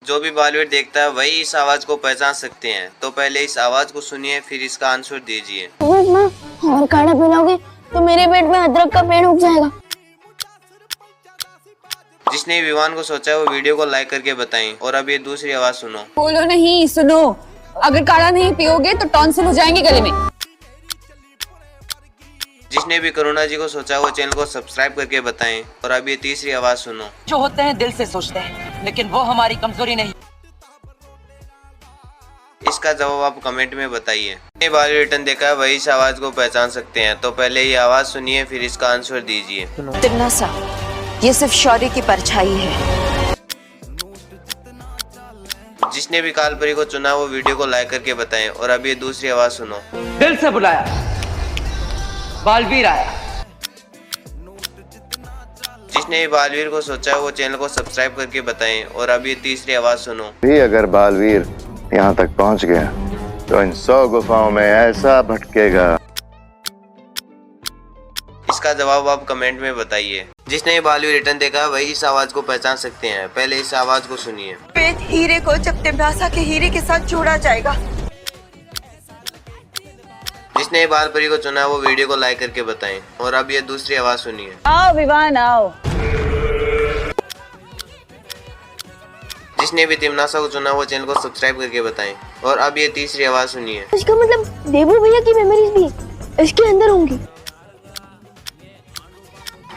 जो भी बॉलीवुड देखता है वही इस आवाज को पहचान सकते हैं। तो पहले इस आवाज को सुनिए, फिर इसका आंसर दीजिए। और काढ़ा पिलाओगे तो मेरे पेट में अदरक का पेड़ उग जाएगा। जिसने विवान को सोचा है वो वीडियो को लाइक करके बताएं। और अब ये दूसरी आवाज सुनो। बोलो नहीं, सुनो। अगर काढ़ा नहीं पियोगे तो टॉन्सिल हो जाएंगे गले में। जिसने भी करुणा जी को सोचा वो चैनल को सब्सक्राइब करके बताएं। और अब ये तीसरी आवाज सुनो। जो होते हैं दिल से सोचते हैं, लेकिन वो हमारी कमजोरी नहीं। इसका जवाब आप कमेंट में बताइए। जिसने बॉलीवुड रिटर्न देखा है वही इस आवाज को पहचान सकते हैं। तो पहले ये आवाज सुनिए, फिर इसका आंसर दीजिए। तिमनासा, ये सिर्फ शौर्य की परछाई है। जिसने भी कालपरी को चुना वो वीडियो को लाइक करके बताएं। और अब ये दूसरी आवाज सुनो। दिल से बुलाया, बालवीर आया। जिसने भी बालवीर को सोचा है वो चैनल को सब्सक्राइब करके बताएं। और अब ये तीसरी आवाज सुनो। भी अगर बालवीर यहाँ तक पहुँच गया तो इन 100 गुफाओं में ऐसा भटकेगा। इसका जवाब आप कमेंट में बताइए। जिसने बॉलीवुड रिटर्न देखा है वही इस आवाज को पहचान सकते हैं। पहले इस आवाज को सुनिए। पेट हीरे को जब तिमनासा के हीरे के साथ जोड़ा जाएगा। जिसने बालपरी को चुना है वो वीडियो को लाइक करके बताएं। और अब ये दूसरी आवाज सुनिए। आओ विवान आओ। जिसने भी तिमनासा को चुना वो चैनल को सब्सक्राइब करके बताएं। और अब ये तीसरी आवाज सुनिए। इसका मतलब देबू भैया की मेमोरीज भी इसके अंदर होंगी।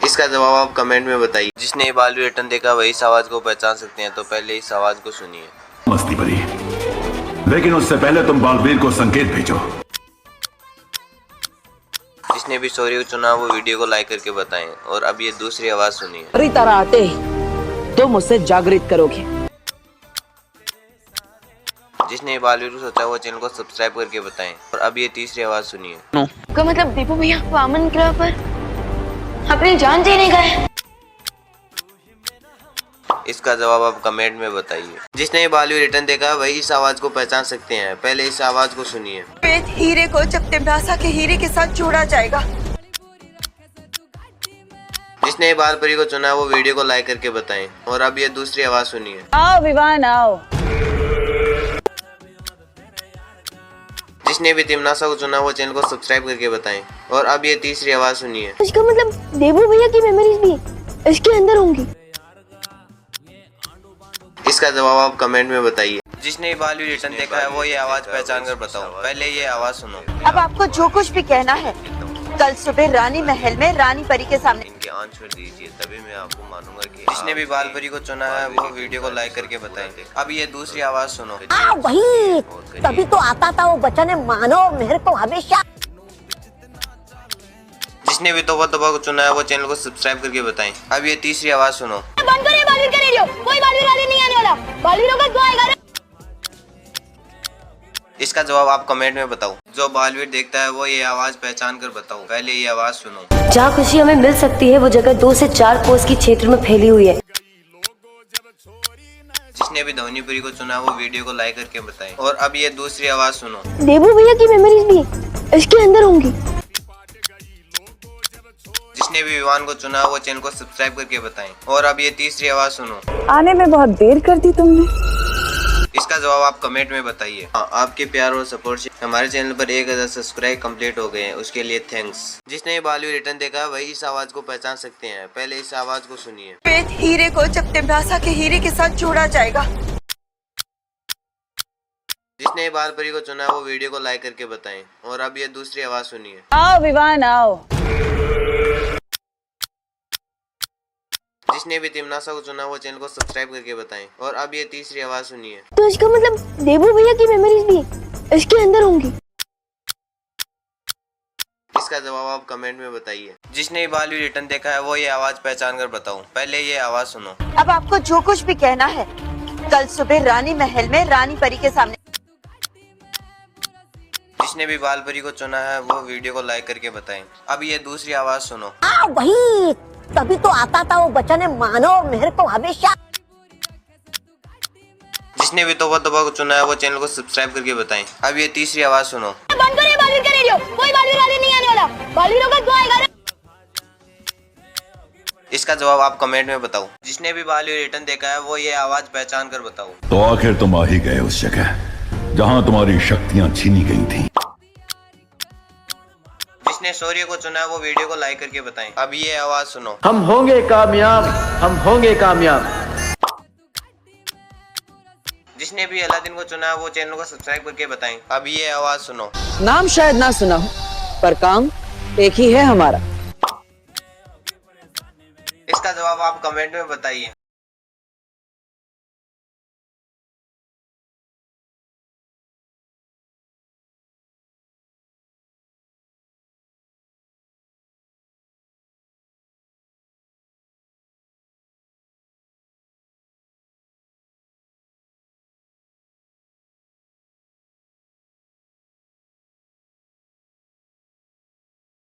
इसका जवाब आप कमेंट में बताइए। जिसने बॉलीवुड रिटर्न देखा वही इस आवाज को पहचान सकते हैं। तो पहले इस आवाज को सुनिए। मस्ती भरी, लेकिन उससे पहले तुम बालवीर को संकेत भेजो। जिसने भी सॉरी को चुना वो वीडियो को लाइक करके बताएं। और अब ये दूसरी आवाज सुनिए। हरी तरह आते तुम मुझसे जागृत करोगे। जिसने बॉलीवुड को सोचा वो चैनल को सब्सक्राइब करके बताएं। और अब ये तीसरी आवाज सुनिए। का मतलब देबू भैया वामन ग्रह पर अपनी जान देने गए। इसका जवाब आप कमेंट में बताइए। जिसने बॉलीवुड रिटर्न देखा वही इस आवाज को पहचान सकते हैं। पहले इस आवाज को सुनिए। पेट हीरे को जब तिमनासा के हीरे के साथ जोड़ा जाएगा। जिसने बालपरी को चुना वो वीडियो को लाइक करके बताएं। और अब ये दूसरी आवाज सुनिए। आओ विवान आओ। जिसने भी तिमनासा को चुना वो चैनल को सब्सक्राइब करके बताएं। और अब ये तीसरी आवाज सुनिए। इसका मतलब देबू भैया की मेमोरीज भी इसके अंदर होंगी। इसका जवाब आप कमेंट में बताइए। जिसने बॉलीवुड रिटर्न देखा है वो ये आवाज पहचान कर बताओ। पहले ये आवाज सुनो। अब आपको जो कुछ भी कहना है कल सुबह रानी महल में रानी परी के सामने इनके आंसर दीजिए, तभी मैं आपको मानूंगा कि जिसने भी बालपरी को चुना है वो वीडियो को लाइक करके बताएं। अब ये दूसरी आवाज सुनो। वही तभी तो आता था वो बच्चा, मानो मेरे को हमेशा। जिसने भी तोबा तोबा को चुना है वो चैनल को सब्सक्राइब करके बताएं। अब ये तीसरी आवाज सुनो। बंद करिए बॉलीवुड का रेडियो, कोई बॉलीवुड नहीं आने वाला। बॉलीवुड होगा तो आएगा। इसका जवाब आप कमेंट में बताओ। जो बॉलीवुड देखता है वो ये आवाज पहचान कर बताओ। पहले ये आवाज सुनो। जहाँ खुशी हमें मिल सकती है वो जगह 2 से 4 कोस की क्षेत्र में फैली हुई है। जिसने भी धवनीपुरी को चुना वो वीडियो को लाइक करके बताएं। और अब ये दूसरी आवाज सुनो। देबू भैया की मेमोरीज भी इसके अंदर होंगी। जिसने भी विवान को चुना वो चैनल को सब्सक्राइब करके बताएं। और अब ये तीसरी आवाज सुनो। आने में बहुत देर कर दी तुमने। इसका जवाब आप कमेंट में बताइए। आपके प्यार और सपोर्ट से हमारे चैनल पर 1000 सब्सक्राइब कंप्लीट हो गए हैं, उसके लिए थैंक्स। जिसने बॉलीवुड रिटर्न देखा वही इस आवाज को पहचान सकते हैं। पहले इस आवाज को सुनिए। पेट हीरे को जब तिमनासा के हीरे के साथ जोड़ा जाएगा। जिसने बालपरी को चुना वो वीडियो को लाइक करके बताएं। और अब ये दूसरी आवाज सुनिए। आओ विवान आओ। जिसने भी तिमनासा को चुना वो चैनल को सब्सक्राइब करके बताएं। और अब ये तीसरी आवाज सुनिए। तो इसका मतलब देबू भैया की मेमोरीज भी इसके अंदर होंगी। इसका जवाब आप कमेंट में बताइए। जिसने बॉलीवुड रिटर्न देखा है वो ये आवाज पहचान कर बताओ। पहले ये आवाज सुनो। अब आपको जो कुछ भी कहना है कल सुबह रानी महल में रानी परी के सामने। जिसने भी बालपरी को चुना है वो वीडियो को लाइक करके बताएं। अब ये दूसरी आवाज सुनो। वही तभी तो आता था वो बच्चा, मानो मेरे को हमेशा। जिसने भी तोबा तोबा को चुना है वो चैनल को सब्सक्राइब करके बताएं। अब ये तीसरी आवाज सुनो। बंद करिए बॉलीवुड का रेडियो, कोई बॉलीवुड नहीं आने वाला। बॉलीवुड होगा तो आएगा। इसका जवाब आप कमेंट में बताओ। जिसने भी बाली रिटर्न देखा है वो ये आवाज पहचान कर बताओ। तो आखिर तुम आ ही गए उस जगह जहां तुम्हारी शक्तियां छीनी गई थी। जिसने शौर्य को चुना है वो वीडियो को लाइक करके बताएं। अब ये आवाज सुनो। हम होंगे कामयाब, हम होंगे कामयाब। जिसने भी अलादीन को चुना है वो चैनल को सब्सक्राइब करके बताएं। अब ये आवाज सुनो। नाम शायद ना सुना हो पर काम एक ही है हमारा। इसका जवाब आप कमेंट में बताइए।